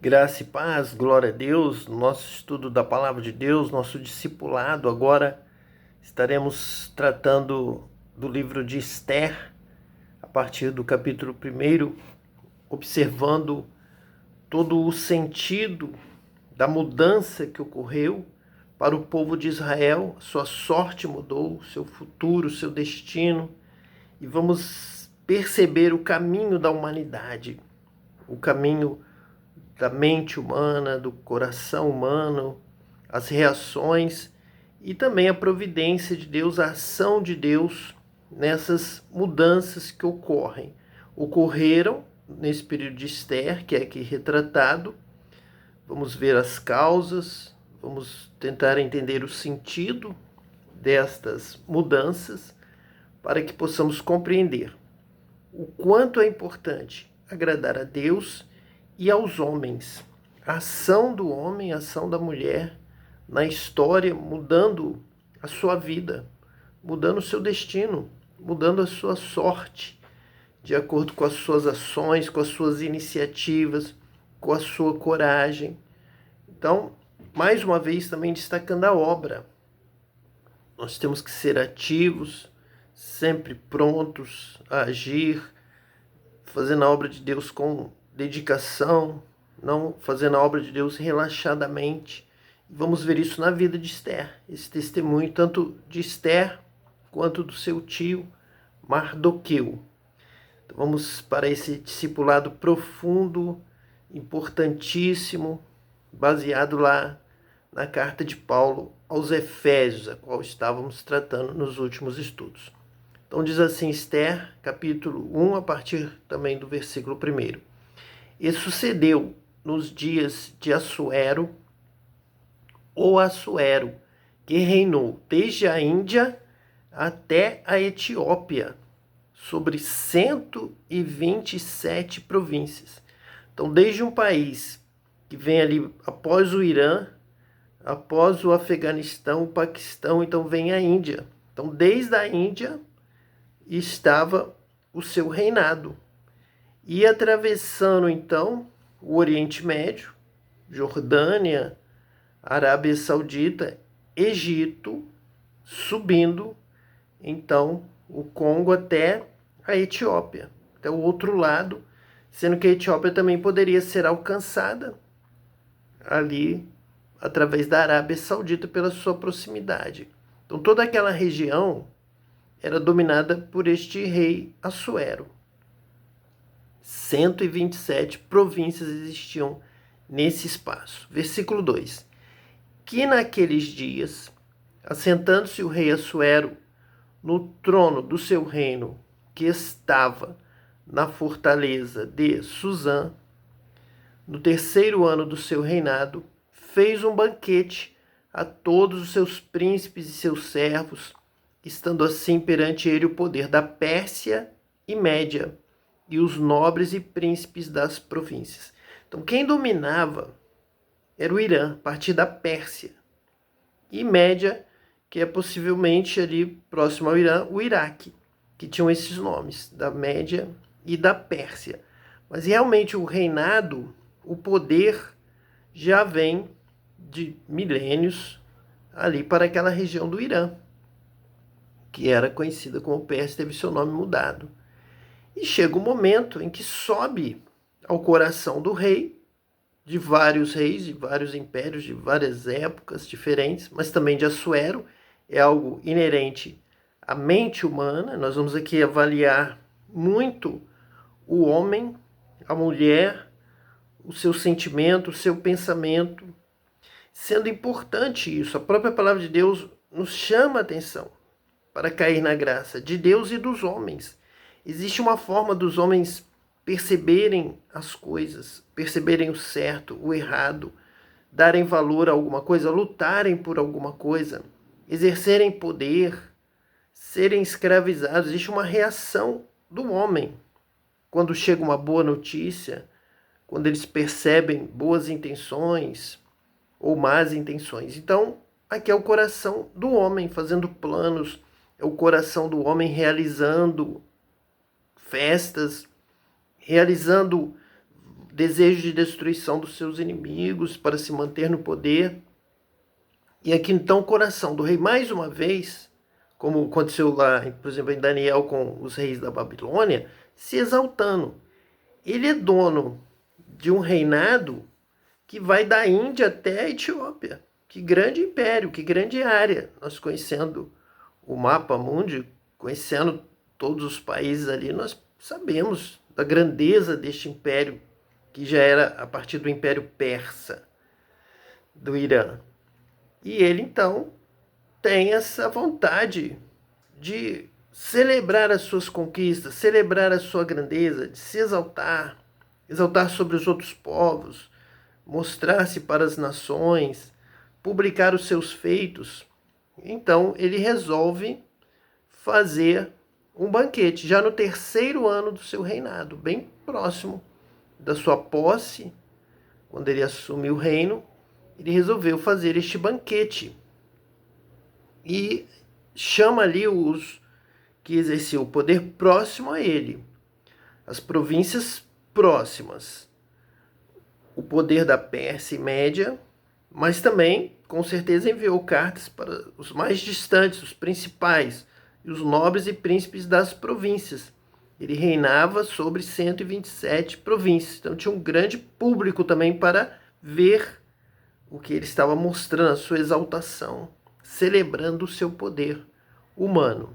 Graça e paz, glória a Deus, nosso estudo da Palavra de Deus, nosso discipulado. Agora estaremos tratando do livro de Esther, a partir do capítulo 1, observando todo o sentido da mudança que ocorreu para o povo de Israel. Sua sorte mudou, seu futuro, seu destino, e vamos perceber o caminho da humanidade, o caminho da mente humana, do coração humano, as reações e também a providência de Deus, a ação de Deus nessas mudanças que ocorreram nesse período de Esther, que é aqui retratado. Vamos ver as causas, vamos tentar entender o sentido destas mudanças para que possamos compreender o quanto é importante agradar a Deus e aos homens. A ação do homem, a ação da mulher na história, mudando a sua vida, mudando o seu destino, mudando a sua sorte, de acordo com as suas ações, com as suas iniciativas, com a sua coragem. Então, mais uma vez, também destacando a obra. Nós temos que ser ativos, sempre prontos a agir, fazendo a obra de Deus com dedicação, não fazendo a obra de Deus relaxadamente. Vamos ver isso na vida de Esther, esse testemunho tanto de Esther quanto do seu tio Mardoqueu. Então vamos para esse discipulado profundo, importantíssimo, baseado lá na carta de Paulo aos Efésios, a qual estávamos tratando nos últimos estudos. Então diz assim Esther, capítulo 1, a partir também do versículo 1. E sucedeu nos dias de Assuero, ou Assuero, que reinou desde a Índia até a Etiópia, sobre 127 províncias. Então, desde um país que vem ali após o Irã, após o Afeganistão, o Paquistão, então vem a Índia. Então, desde a Índia estava o seu reinado. E atravessando, então, o Oriente Médio, Jordânia, Arábia Saudita, Egito, subindo, então, o Congo até a Etiópia, até o outro lado, sendo que a Etiópia também poderia ser alcançada ali através da Arábia Saudita pela sua proximidade. Então, toda aquela região era dominada por este rei Assuero. 127 províncias existiam nesse espaço. Versículo 2. Que naqueles dias, assentando-se o rei Assuero no trono do seu reino, que estava na fortaleza de Suzã, no 3º ano do seu reinado, fez um banquete a todos os seus príncipes e seus servos, estando assim perante ele o poder da Pérsia e Média, e os nobres e príncipes das províncias. Então, quem dominava era o Irã, a partir da Pérsia. E Média, que é possivelmente ali próximo ao Irã, o Iraque, que tinham esses nomes, da Média e da Pérsia. Mas realmente o reinado, o poder, já vem de milênios ali para aquela região do Irã, que era conhecida como Pérsia, teve seu nome mudado. E chega um momento em que sobe ao coração do rei, de vários reis, de vários impérios, de várias épocas diferentes, mas também de Assuero, é algo inerente à mente humana. Nós vamos aqui avaliar muito o homem, a mulher, o seu sentimento, o seu pensamento, sendo importante isso. A própria palavra de Deus nos chama a atenção para cair na graça de Deus e dos homens. Existe uma forma dos homens perceberem as coisas, perceberem o certo, o errado, darem valor a alguma coisa, lutarem por alguma coisa, exercerem poder, serem escravizados. Existe uma reação do homem quando chega uma boa notícia, quando eles percebem boas intenções ou más intenções. Então, aqui é o coração do homem fazendo planos, é o coração do homem realizando festas, realizando desejo de destruição dos seus inimigos para se manter no poder. E aqui então o coração do rei, mais uma vez, como aconteceu lá, por exemplo, em Daniel com os reis da Babilônia, se exaltando. Ele é dono de um reinado que vai da Índia até a Etiópia. Que grande império, que grande área. Nós conhecendo o mapa mundi, conhecendo todos os países ali, nós sabemos da grandeza deste império, que já era a partir do Império Persa, do Irã. E ele, então, tem essa vontade de celebrar as suas conquistas, celebrar a sua grandeza, de se exaltar, exaltar sobre os outros povos, mostrar-se para as nações, publicar os seus feitos. Então, ele resolve fazer um banquete, já no 3º ano do seu reinado, bem próximo da sua posse, quando ele assumiu o reino, ele resolveu fazer este banquete. E chama ali os que exerciam o poder próximo a ele, as províncias próximas, o poder da Pérsia e Média, mas também, com certeza, enviou cartas para os mais distantes, os principais, e os nobres e príncipes das províncias. Ele reinava sobre 127 províncias, então tinha um grande público também para ver o que ele estava mostrando, a sua exaltação, celebrando o seu poder humano.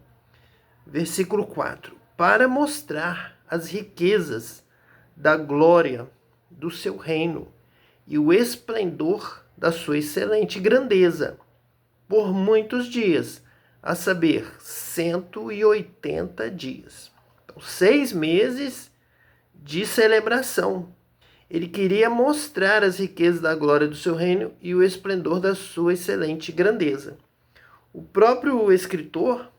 Versículo 4. Para mostrar as riquezas da glória do seu reino e o esplendor da sua excelente grandeza, por muitos dias, a saber, 180 dias. Então, 6 meses de celebração. Ele queria mostrar as riquezas da glória do seu reino e o esplendor da sua excelente grandeza. O próprio escritor,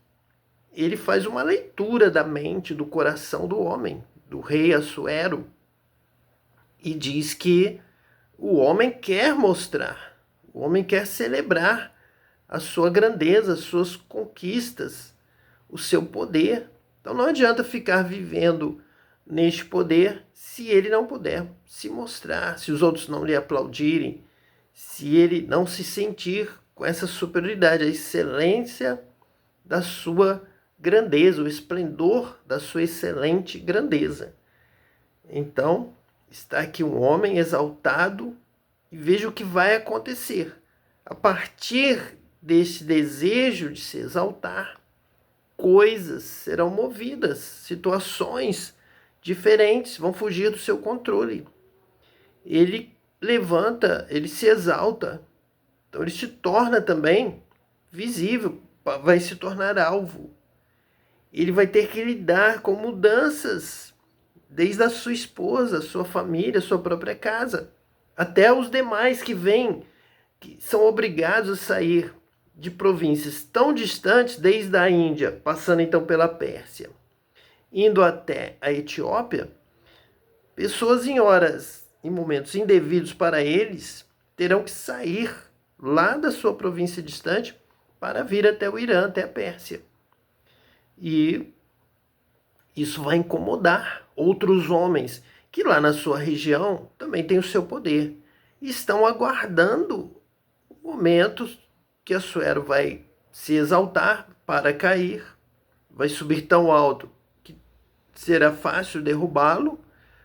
ele faz uma leitura da mente, do coração do homem, do rei Assuero, e diz que o homem quer mostrar, o homem quer celebrar a sua grandeza, as suas conquistas, o seu poder. Então não adianta ficar vivendo neste poder se ele não puder se mostrar, se os outros não lhe aplaudirem, se ele não se sentir com essa superioridade, a excelência da sua grandeza, o esplendor da sua excelente grandeza. Então, está aqui um homem exaltado e veja o que vai acontecer. A partir desse desejo de se exaltar, coisas serão movidas, situações diferentes vão fugir do seu controle. Ele levanta, ele se exalta, então ele se torna também visível, vai se tornar alvo. Ele vai ter que lidar com mudanças, desde a sua esposa, a sua família, a sua própria casa, até os demais que vêm, que são obrigados a sair de províncias tão distantes, desde a Índia, passando então pela Pérsia, indo até a Etiópia. Pessoas em momentos indevidos para eles, terão que sair lá da sua província distante para vir até o Irã, até a Pérsia. E isso vai incomodar outros homens que lá na sua região também têm o seu poder e estão aguardando momentos que Assuero vai se exaltar para cair, vai subir tão alto que será fácil derrubá-lo,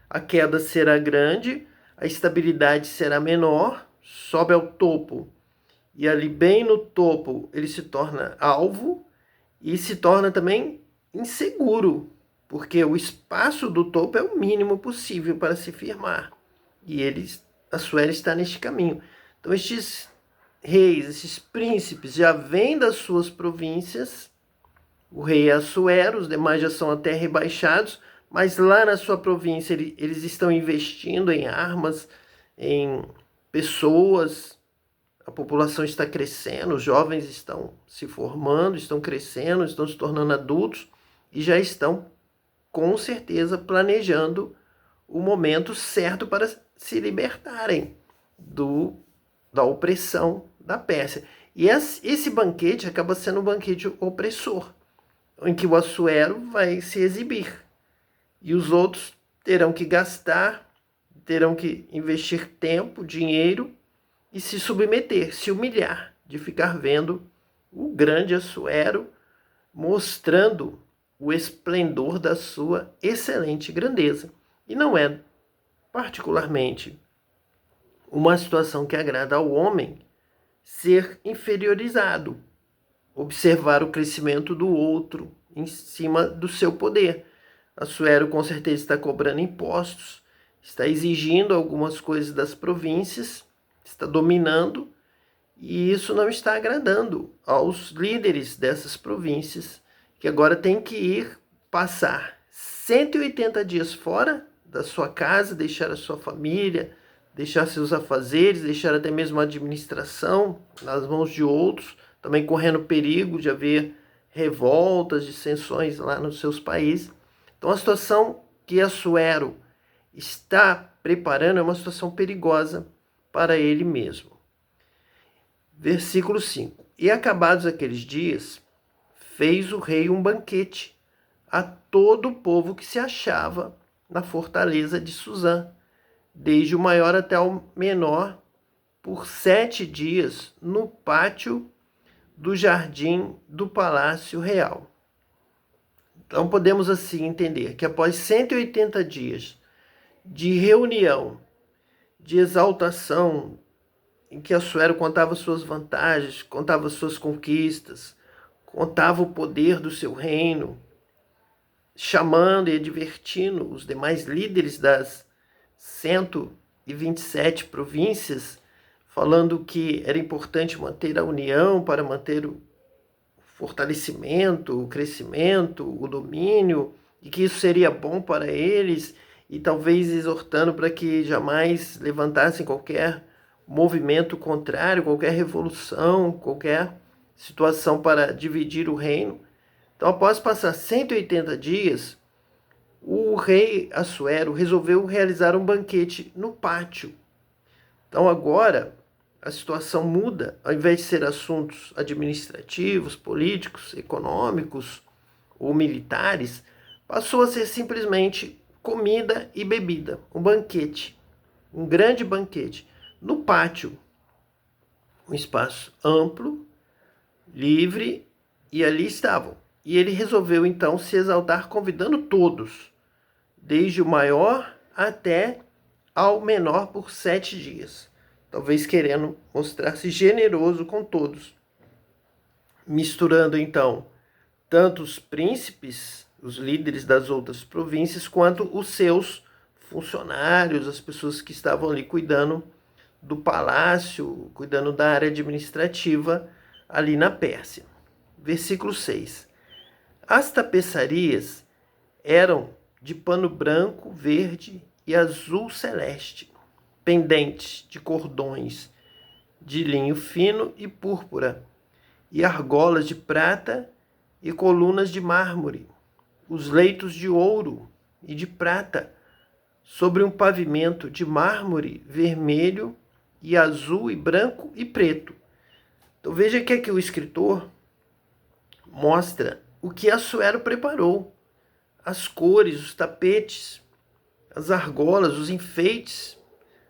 a queda será grande, a estabilidade será menor, sobe ao topo e ali bem no topo ele se torna alvo e se torna também inseguro, porque o espaço do topo é o mínimo possível para se firmar. E Assuero está neste caminho. Então estes reis, esses príncipes já vêm das suas províncias. O rei é Assuero, os demais já são até rebaixados, mas lá na sua província eles estão investindo em armas, em pessoas. A população está crescendo, os jovens estão se formando, estão crescendo, estão se tornando adultos e já estão, com certeza, planejando o momento certo para se libertarem da opressão da Pérsia. E esse banquete acaba sendo um banquete opressor, em que o Assuero vai se exibir. E os outros terão que gastar terão que investir tempo, dinheiro e se submeter, se humilhar, de ficar vendo o grande Assuero mostrando o esplendor da sua excelente grandeza. E não é particularmente uma situação que agrada ao homem ser inferiorizado, observar o crescimento do outro em cima do seu poder. Assuero com certeza está cobrando impostos, está exigindo algumas coisas das províncias, está dominando, e isso não está agradando aos líderes dessas províncias, que agora têm que ir passar 180 dias fora da sua casa, deixar a sua família, deixar seus afazeres, deixar até mesmo a administração nas mãos de outros, também correndo perigo de haver revoltas, dissensões lá nos seus países. Então a situação que Assuero está preparando é uma situação perigosa para ele mesmo. Versículo 5. E acabados aqueles dias, fez o rei um banquete a todo o povo que se achava na fortaleza de Suzã, desde o maior até o menor, por 7 dias, no pátio do jardim do Palácio Real. Então podemos assim entender que após 180 dias de reunião, de exaltação, em que Assuero contava suas vantagens, contava suas conquistas, contava o poder do seu reino, chamando e advertindo os demais líderes das 127 províncias, falando que era importante manter a união para manter o fortalecimento, o crescimento, o domínio, e que isso seria bom para eles, e talvez exortando para que jamais levantassem qualquer movimento contrário, qualquer revolução, qualquer situação para dividir o reino. Então, após passar 180 dias, o rei Assuero resolveu realizar um banquete no pátio. Então, agora, a situação muda. Ao invés de ser assuntos administrativos, políticos, econômicos ou militares, passou a ser simplesmente comida e bebida. Um banquete, um grande banquete. No pátio, um espaço amplo, livre, e ali estavam. E ele resolveu então se exaltar convidando todos, desde o maior até ao menor, por 7 dias. Talvez querendo mostrar-se generoso com todos, misturando então tanto os príncipes, os líderes das outras províncias, quanto os seus funcionários, as pessoas que estavam ali cuidando do palácio, cuidando da área administrativa ali na Pérsia. Versículo 6. As tapeçarias eram de pano branco, verde e azul celeste, pendentes de cordões de linho fino e púrpura, e argolas de prata e colunas de mármore, os leitos de ouro e de prata, sobre um pavimento de mármore vermelho e azul e branco e preto. Então veja que aqui o escritor mostra o que Assuero preparou. As cores, os tapetes, as argolas, os enfeites,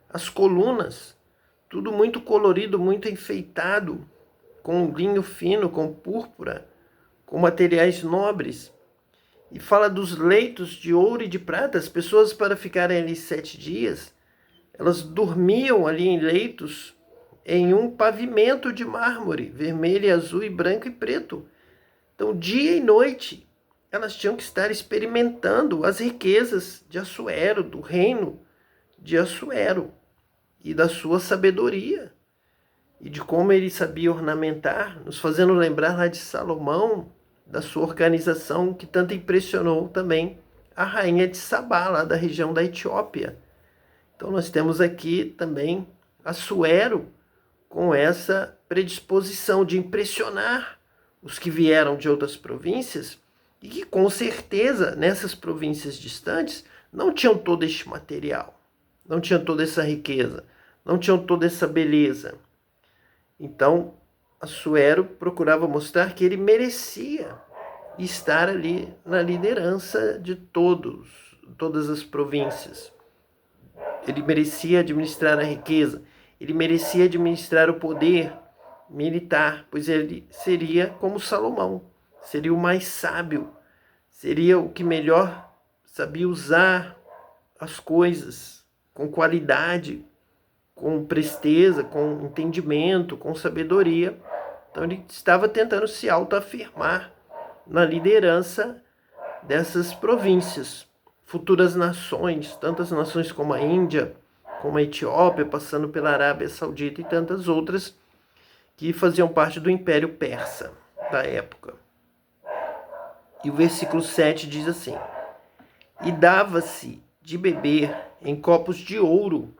as colunas, tudo muito colorido, muito enfeitado, com linho fino, com púrpura, com materiais nobres. E fala dos leitos de ouro e de prata. As pessoas, para ficarem ali 7 dias, elas dormiam ali em leitos em um pavimento de mármore, vermelho, azul e branco e preto. Então, dia e noite, elas tinham que estar experimentando as riquezas de Assuero, do reino de Assuero, e da sua sabedoria, e de como ele sabia ornamentar, nos fazendo lembrar lá de Salomão, da sua organização, que tanto impressionou também a rainha de Sabá, lá da região da Etiópia. Então nós temos aqui também Assuero com essa predisposição de impressionar os que vieram de outras províncias, e que com certeza nessas províncias distantes não tinham todo este material, não tinham toda essa riqueza, não tinham toda essa beleza. Então Assuero procurava mostrar que ele merecia estar ali na liderança de todas as províncias, ele merecia administrar a riqueza, ele merecia administrar o poder militar, pois ele seria como Salomão, seria o mais sábio, seria o que melhor sabia usar as coisas com qualidade, com presteza, com entendimento, com sabedoria. Então ele estava tentando se autoafirmar na liderança dessas províncias, futuras nações, tantas nações como a Índia, como a Etiópia, passando pela Arábia Saudita e tantas outras que faziam parte do Império Persa da época. E o versículo 7 diz assim: e dava-se de beber em copos de ouro,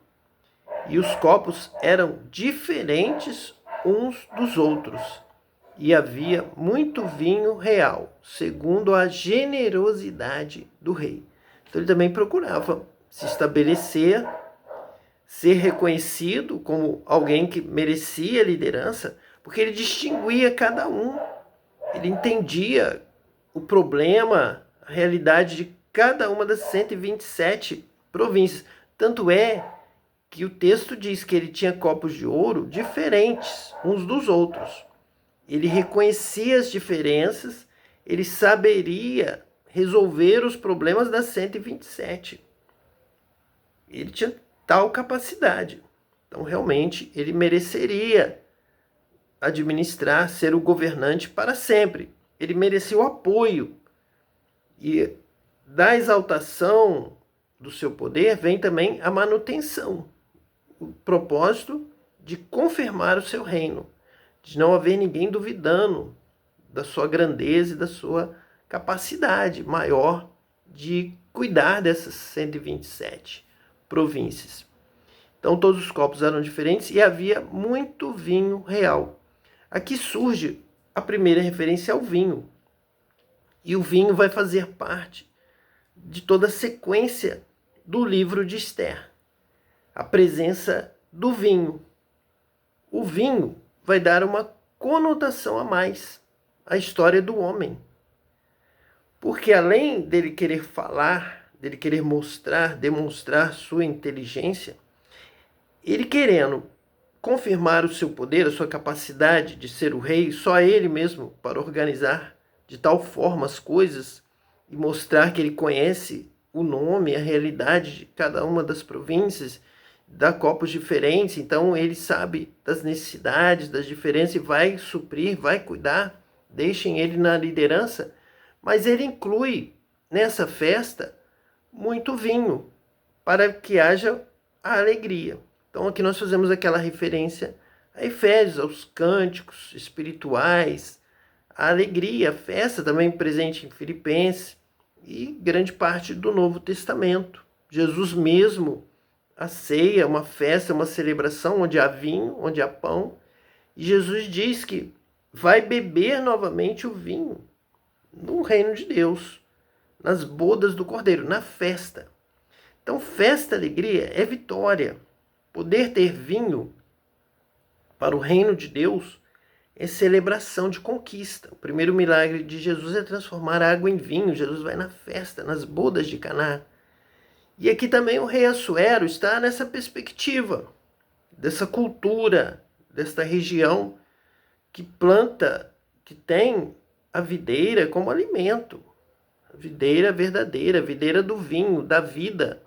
e os copos eram diferentes uns dos outros, e havia muito vinho real, segundo a generosidade do rei. Então ele também procurava se estabelecer, ser reconhecido como alguém que merecia liderança, porque ele distinguia cada um, ele entendia o problema, a realidade de cada uma das 127 províncias. Tanto é que o texto diz que ele tinha copos de ouro diferentes uns dos outros. Ele reconhecia as diferenças, ele saberia resolver os problemas das 127. Ele tinha tal capacidade. Então, realmente, ele mereceria administrar, ser o governante para sempre. Ele merecia o apoio. E da exaltação do seu poder vem também a manutenção, o propósito de confirmar o seu reino, de não haver ninguém duvidando da sua grandeza e da sua capacidade maior de cuidar dessas 127 províncias. Então todos os copos eram diferentes e havia muito vinho real. Aqui surge a primeira referência ao vinho. E o vinho vai fazer parte de toda a sequência do livro de Esther. A presença do vinho. O vinho vai dar uma conotação a mais à história do homem. Porque além dele querer falar, dele querer mostrar, demonstrar sua inteligência, ele querendo confirmar o seu poder, a sua capacidade de ser o rei, só ele mesmo para organizar de tal forma as coisas e mostrar que ele conhece o nome, a realidade de cada uma das províncias, dá copos diferentes, então ele sabe das necessidades, das diferenças e vai suprir, vai cuidar, deixem ele na liderança, mas ele inclui nessa festa muito vinho para que haja a alegria. Então aqui nós fazemos aquela referência a Efésios, aos cânticos espirituais, a alegria, a festa também presente em Filipenses e grande parte do Novo Testamento. Jesus mesmo, a ceia, uma festa, uma celebração onde há vinho, onde há pão. E Jesus diz que vai beber novamente o vinho no reino de Deus, nas bodas do Cordeiro, na festa. Então, festa, alegria é vitória. Poder ter vinho para o reino de Deus é celebração de conquista. O primeiro milagre de Jesus é transformar a água em vinho. Jesus vai na festa, nas bodas de Caná. E aqui também o rei Assuero está nessa perspectiva, dessa cultura, desta região que planta, que tem a videira como alimento. A videira verdadeira, a videira do vinho, da vida.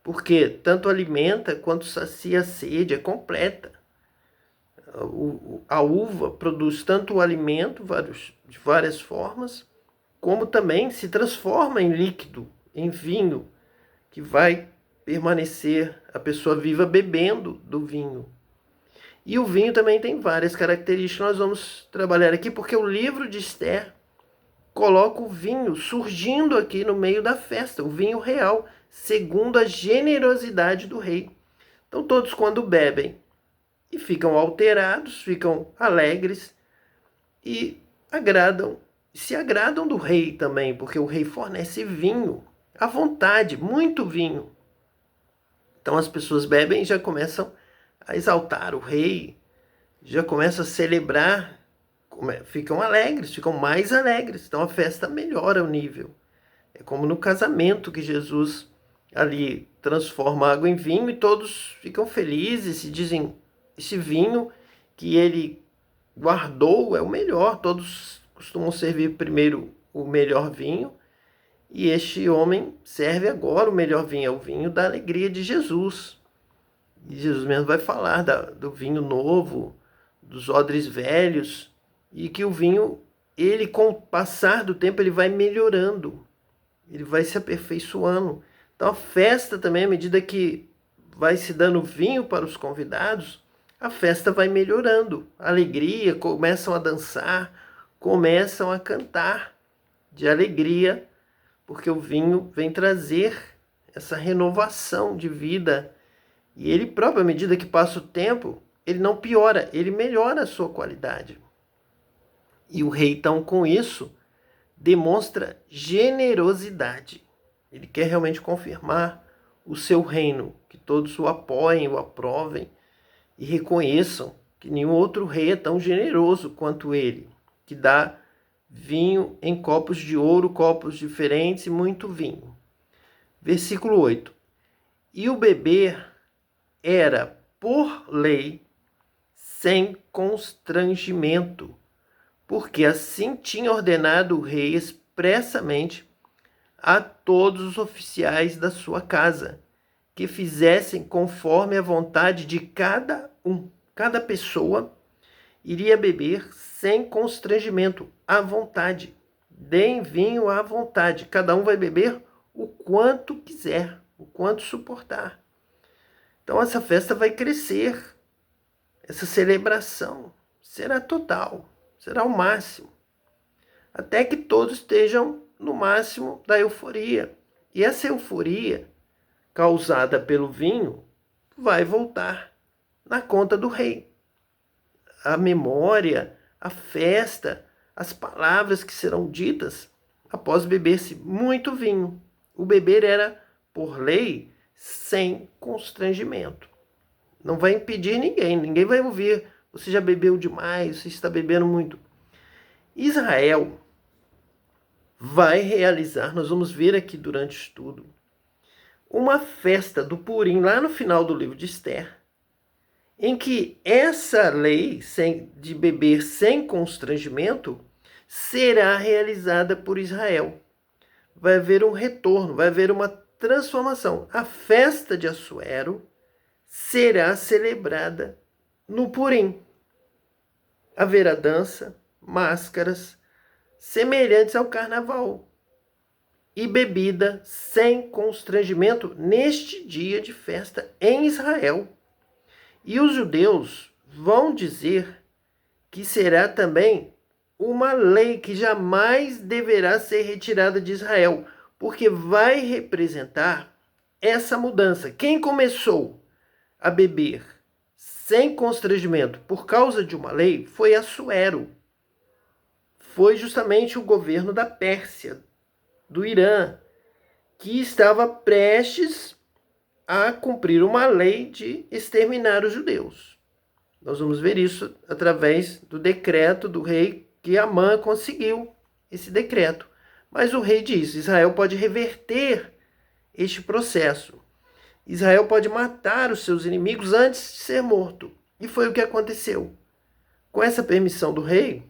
Porque tanto alimenta quanto sacia a sede, é completa. A uva produz tanto o alimento de várias formas, como também se transforma em líquido, em vinho, que vai permanecer a pessoa viva bebendo do vinho. E o vinho também tem várias características, nós vamos trabalhar aqui, porque o livro de Esther coloca o vinho surgindo aqui no meio da festa, o vinho real, segundo a generosidade do rei. Então todos quando bebem e ficam alterados, ficam alegres e se agradam do rei também, porque o rei fornece vinho à vontade, muito vinho. Então as pessoas bebem e já começam a exaltar o rei, já começam a celebrar, ficam alegres, ficam mais alegres. Então a festa melhora o nível. É como no casamento que Jesus ali transforma água em vinho e todos ficam felizes e dizem: esse vinho que ele guardou é o melhor. Todos costumam servir primeiro o melhor vinho e este homem serve agora o melhor vinho, é o vinho da alegria de Jesus. E Jesus mesmo vai falar do vinho novo, dos odres velhos, e que o vinho, ele com o passar do tempo, ele vai melhorando, ele vai se aperfeiçoando. Então a festa também, à medida que vai se dando vinho para os convidados, a festa vai melhorando. A alegria, começam a dançar, começam a cantar de alegria, porque o vinho vem trazer essa renovação de vida. E ele próprio, à medida que passa o tempo, ele não piora, ele melhora a sua qualidade. E o rei, então, com isso, demonstra generosidade. Ele quer realmente confirmar o seu reino, que todos o apoiem, o aprovem e reconheçam que nenhum outro rei é tão generoso quanto ele, que dá vinho em copos de ouro, copos diferentes e muito vinho. Versículo 8. E o beber era, por lei, sem constrangimento, porque assim tinha ordenado o rei expressamente a todos os oficiais da sua casa, que fizessem conforme a vontade de cada um. Cada pessoa iria beber sem constrangimento, à vontade. Deem vinho à vontade. Cada um vai beber o quanto quiser, o quanto suportar. Então essa festa vai crescer, essa celebração será total, será o máximo, até que todos estejam no máximo da euforia. E essa euforia, causada pelo vinho, vai voltar na conta do rei. A memória, a festa, as palavras que serão ditas após beber-se muito vinho. O beber era, por lei, sem constrangimento. Não vai impedir ninguém, ninguém vai ouvir: você já bebeu demais, você está bebendo muito. Israel vai realizar, nós vamos ver aqui durante o estudo, uma festa do Purim, lá no final do livro de Esther, em que essa lei de beber sem constrangimento será realizada por Israel. Vai haver um retorno, vai haver uma transformação. A festa de Assuero será celebrada no Purim. Haverá dança, máscaras, semelhantes ao carnaval, e bebida sem constrangimento neste dia de festa em Israel. E os judeus vão dizer que será também uma lei que jamais deverá ser retirada de Israel, porque vai representar essa mudança. Quem começou a beber sem constrangimento por causa de uma lei foi Assuero. Foi justamente o governo da Pérsia, do Irã, que estava prestes a cumprir uma lei de exterminar os judeus. Nós vamos ver isso através do decreto do rei, que Amã conseguiu esse decreto. Mas o rei diz: Israel pode reverter este processo. Israel pode matar os seus inimigos antes de ser morto. E foi o que aconteceu. Com essa permissão do rei,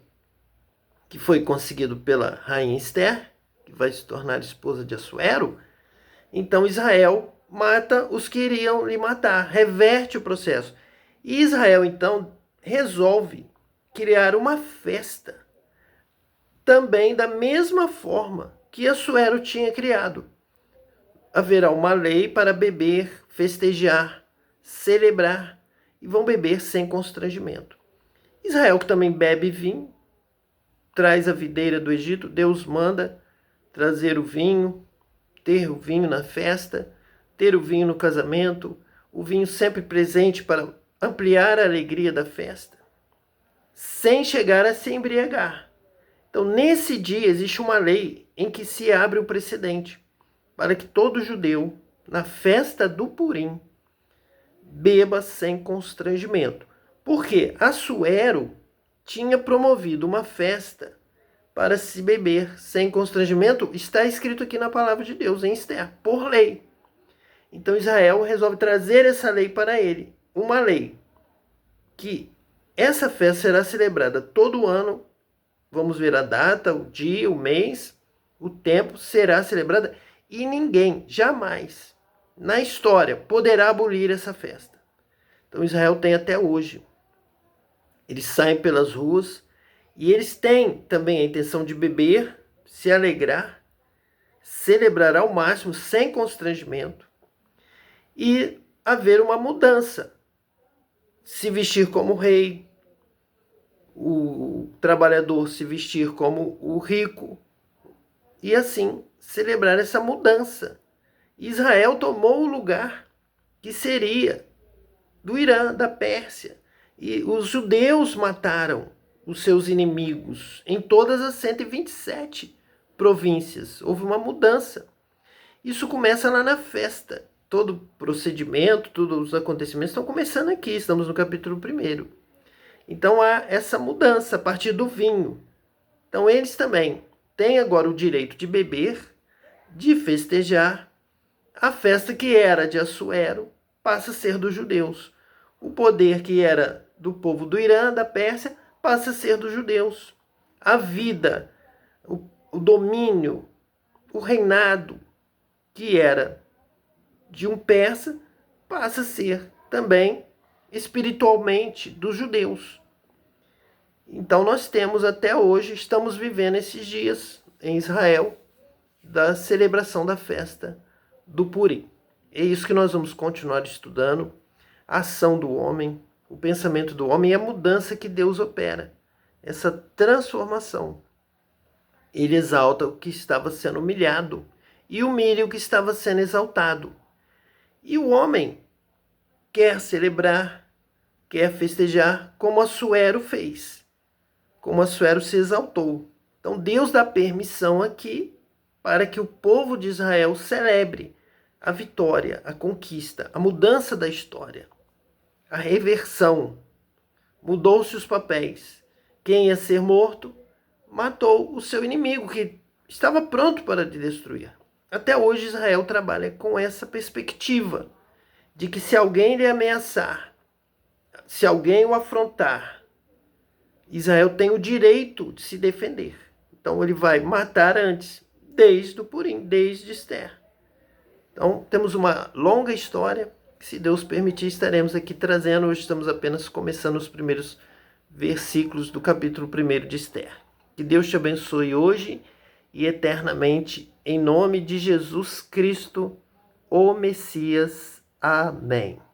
que foi conseguido pela rainha Esther, que vai se tornar esposa de Assuero, então Israel mata os que iriam lhe matar, reverte o processo. E Israel, então, resolve criar uma festa, também da mesma forma que Assuero tinha criado. Haverá uma lei para beber, festejar, celebrar, e vão beber sem constrangimento. Israel, que também bebe vinho, traz a videira do Egito, Deus manda trazer o vinho, ter o vinho na festa, ter o vinho no casamento, o vinho sempre presente para ampliar a alegria da festa, sem chegar a se embriagar. Então, nesse dia, existe uma lei em que se abre o precedente para que todo judeu, na festa do Purim, beba sem constrangimento. Porque Assuero tinha promovido uma festa para se beber sem constrangimento, está escrito aqui na palavra de Deus, em Esther, por lei. Então Israel resolve trazer essa lei para ele. Uma lei que essa festa será celebrada todo ano. Vamos ver a data, o dia, o mês, o tempo, será celebrada. E ninguém, jamais, na história, poderá abolir essa festa. Então Israel tem até hoje. Eles saem pelas ruas e eles têm também a intenção de beber, se alegrar, celebrar ao máximo, sem constrangimento, e haver uma mudança. Se vestir como rei, o trabalhador se vestir como o rico, e assim celebrar essa mudança. Israel tomou o lugar que seria do Irã, da Pérsia, e os judeus mataram os seus inimigos em todas as 127 províncias. Houve uma mudança. Isso começa lá na festa. Todo o procedimento, todos os acontecimentos estão começando aqui. Estamos no capítulo 1. Então há essa mudança a partir do vinho. Então eles também têm agora o direito de beber, de festejar. A festa que era de Assuero passa a ser dos judeus. O poder que era do povo do Irã, da Pérsia, passa a ser dos judeus. A vida, o domínio, o reinado que era de um persa, passa a ser também espiritualmente dos judeus. Então nós temos até hoje, estamos vivendo esses dias em Israel, da celebração da festa do Purim. É isso que nós vamos continuar estudando, a ação do homem, o pensamento do homem e a mudança que Deus opera, essa transformação. Ele exalta o que estava sendo humilhado e humilha o que estava sendo exaltado. E o homem quer celebrar, quer festejar, como Assuero fez, como Assuero se exaltou. Então Deus dá permissão aqui para que o povo de Israel celebre a vitória, a conquista, a mudança da história, a reversão. Mudou-se os papéis. Quem ia ser morto, matou o seu inimigo, que estava pronto para lhe destruir. Até hoje Israel trabalha com essa perspectiva de que se alguém lhe ameaçar, se alguém o afrontar, Israel tem o direito de se defender. Então ele vai matar antes, desde o Purim, desde Esther. Então temos uma longa história, que se Deus permitir estaremos aqui trazendo. Hoje estamos apenas começando os primeiros versículos do capítulo 1 de Esther. Que Deus te abençoe hoje e eternamente, em nome de Jesus Cristo, o Messias. Amém.